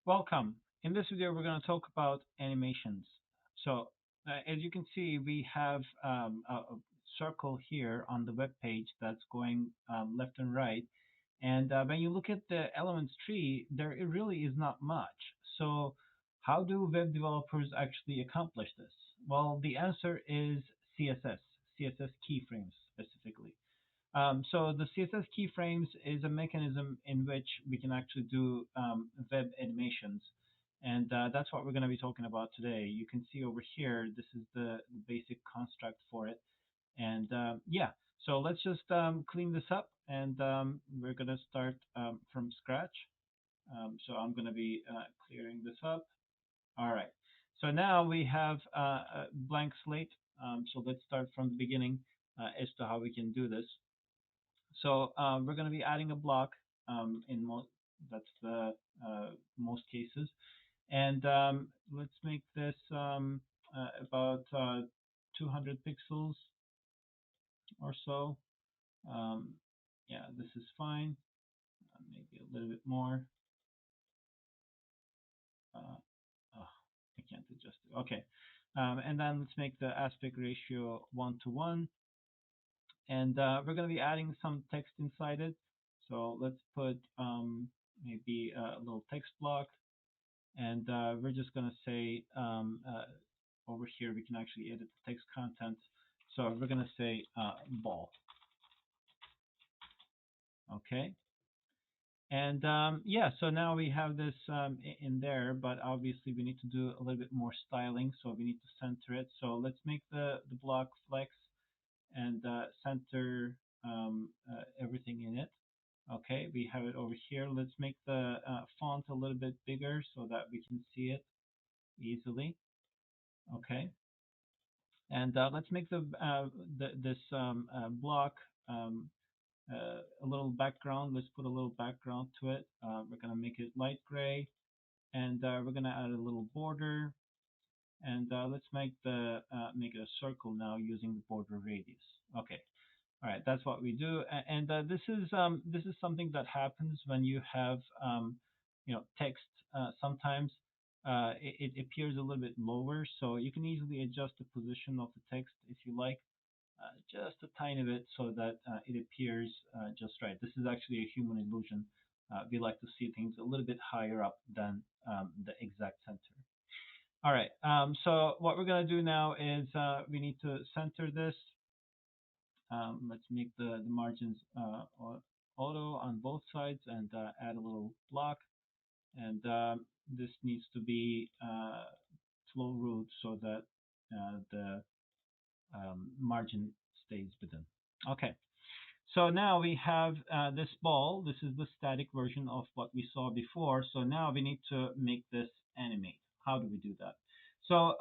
Welcome. In this video, we're going to talk about animations. So, as you can see, we have a circle here on the web page that's going left and right. And when you look at the elements tree, there it really is not much. So, how do web developers actually accomplish this? Well, the answer is CSS, CSS keyframes specifically. So the CSS keyframes is a mechanism in which we can actually do web animations. And that's what we're going to be talking about today. You can see over here, this is the basic construct for it. And yeah, so let's just clean this up and we're going to start from scratch. So I'm going to be clearing this up. All right. So now we have a blank slate. So let's start from the beginning as to how we can do this. So we're going to be adding a block in most, that's the most cases. And let's make this about 200 pixels or so. Um, yeah, this is fine. Maybe a little bit more. Oh, I can't adjust it. Okay. And then let's make the aspect ratio 1:1. And we're going to be adding some text inside it. So let's put maybe a little text block, and we're just going to say over here we can actually edit the text content. So we're going to say ball. Okay. And yeah, so now we have this in there, but obviously we need to do a little bit more styling. So we need to center it. So let's make the block flex and center everything in it. Okay, we have it over here. Let's make the font a little bit bigger so that we can see it easily. Okay, and let's make this block a little background. Let's put a little background to it. We're gonna make it light gray, and we're gonna add a little border. And let's make it a circle now using the border radius. Okay. All right, that's what we do, and this is something that happens when you have text. Sometimes it appears a little bit lower, so you can easily adjust the position of the text if you like, just a tiny bit, so that it appears just right. This is actually a human illusion. We like to see things a little bit higher up than the exact center. All right, so what we're gonna do now is we need to center this. Let's make the margins auto on both sides and add a little block. And this needs to be flow root so that the margin stays within. Okay. So now we have this ball. This is the static version of what we saw before. So now we need to make this animate. How do we do that? So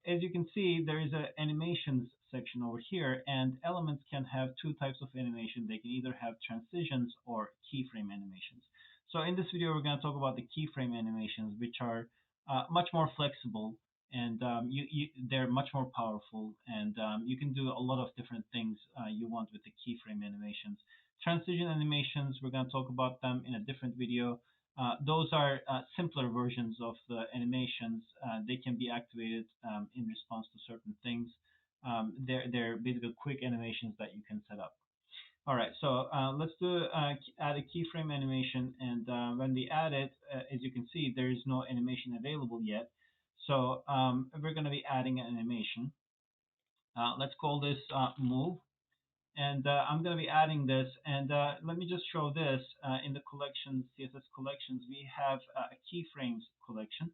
as you can see, there is an animations section over here, and elements can have two types of animation. They can either have transitions or keyframe animations. So in this video, we're going to talk about the keyframe animations, which are much more flexible, and they're much more powerful, and you can do a lot of different things you want with the keyframe animations. Transition animations, we're going to talk about them in a different video. Those are simpler versions of the animations. They can be activated in response to certain things. They're basically quick animations that you can set up. All right, so let's add a keyframe animation, and when we add it, as you can see, there is no animation available yet. So we're going to be adding an animation. Let's call this move, and I'm going to be adding this. And let me just show this in the collections, CSS collections. We have a keyframes collection.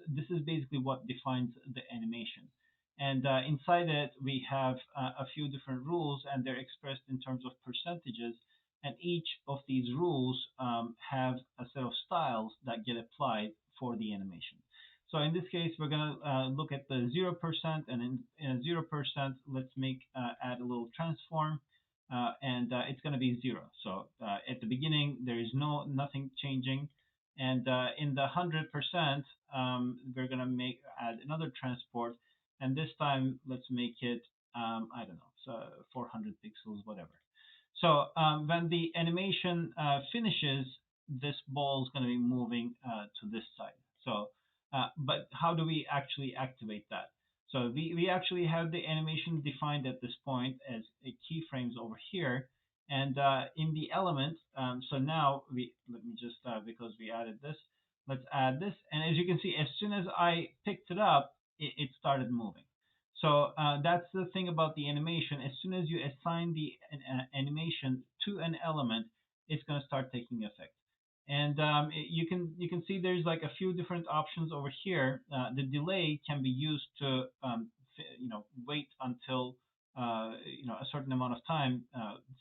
This is basically what defines the animation. And inside it, we have a few different rules, and they're expressed in terms of percentages. And each of these rules have a set of styles that get applied for the animation. So in this case, we're going to look at the 0%, and in 0%, let's add a little transform, and it's going to be 0. So at the beginning, there is nothing changing, and in the 100%, we're going to add another transport, and this time let's make it I don't know, so 400 pixels, whatever. So when the animation finishes, this ball is going to be moving to this side. So, but how do we actually activate that? So we actually have the animation defined at this point as keyframes over here, and in the element. So now let me just because we added this, let's add this, and as you can see, as soon as I picked it up, it started moving. So that's the thing about the animation. As soon as you assign the animation to an element, it's going to start taking effect. And you can see there's like a few different options over here. The delay can be used to wait until a certain amount of time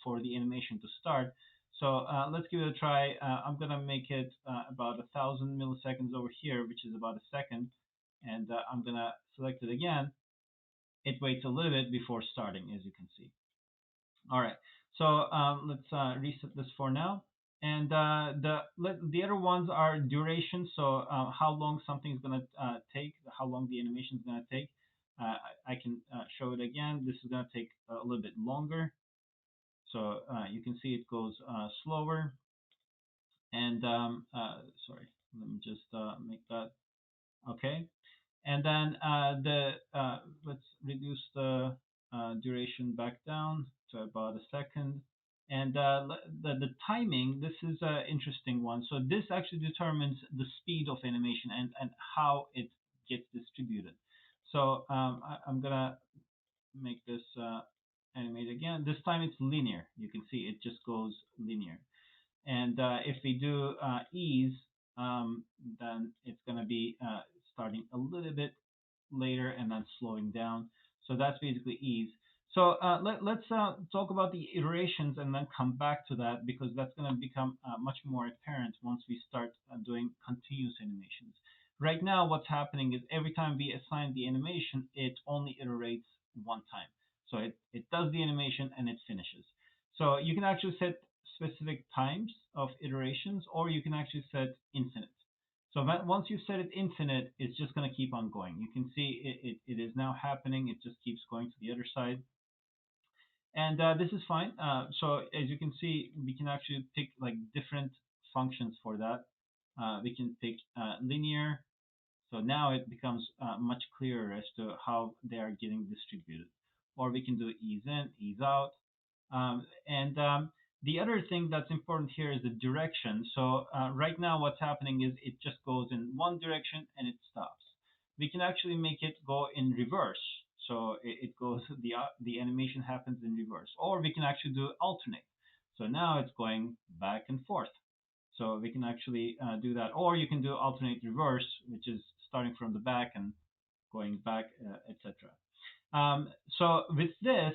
for the animation to start. So let's give it a try. I'm gonna make it about 1,000 milliseconds over here, which is about a second, and I'm gonna select it again. It waits a little bit before starting, as you can see. All right, so let's reset this for now. And the other ones are duration, so how long something is going to take, how long the animation is going to take. I can show it again. This is going to take a little bit longer. So you can see it goes slower. And sorry, let me just make that okay. And then let's reduce the duration back down to about a second. And the timing, this is an interesting one. So this actually determines the speed of animation and how it gets distributed. So I'm gonna make this animate again. This time it's linear. You can see it just goes linear. And if we do ease, then it's going to be starting a little bit later and then slowing down. So that's basically ease. So let's talk about the iterations and then come back to that because that's going to become much more apparent once we start doing continuous animations. Right now, what's happening is every time we assign the animation, it only iterates one time. So it does the animation and it finishes. So you can actually set specific times of iterations, or you can actually set infinite. So once you set it infinite, it's just going to keep on going. You can see it is now happening. It just keeps going to the other side. And this is fine. So as you can see, we can actually pick like different functions for that. We can pick linear. So now it becomes much clearer as to how they are getting distributed. Or we can do ease in, ease out. And the other thing that's important here is the direction. So right now what's happening is it just goes in one direction and it stops. We can actually make it go in reverse. So it goes, the animation happens in reverse. Or we can actually do alternate. So now it's going back and forth. So we can actually do that. Or you can do alternate reverse, which is starting from the back and going back, etc. So with this,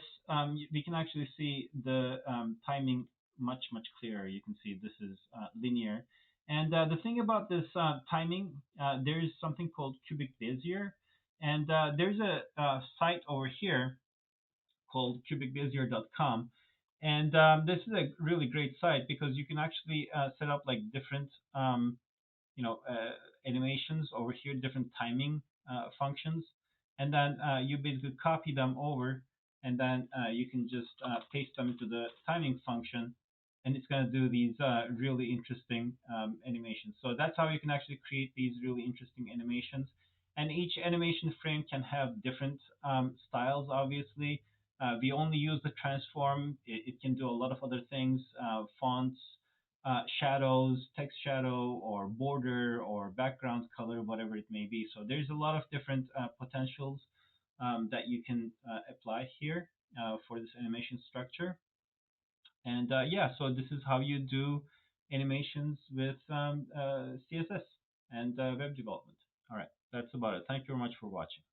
we can actually see the timing much clearer. You can see this is linear. And the thing about this timing, there is something called cubic bezier. And there's a site over here called cubicbezier.com. And this is a really great site because you can actually set up like different you know, animations over here, different timing functions, and then you basically copy them over, and then you can just paste them into the timing function, and it's going to do these really interesting animations. So that's how you can actually create these really interesting animations. And each animation frame can have different styles, obviously. We only use the transform. It can do a lot of other things, fonts, shadows, text shadow, or border, or background color, whatever it may be. So there's a lot of different potentials that you can apply here for this animation structure. And yeah, so this is how you do animations with CSS and web development. All right, that's about it. Thank you very much for watching.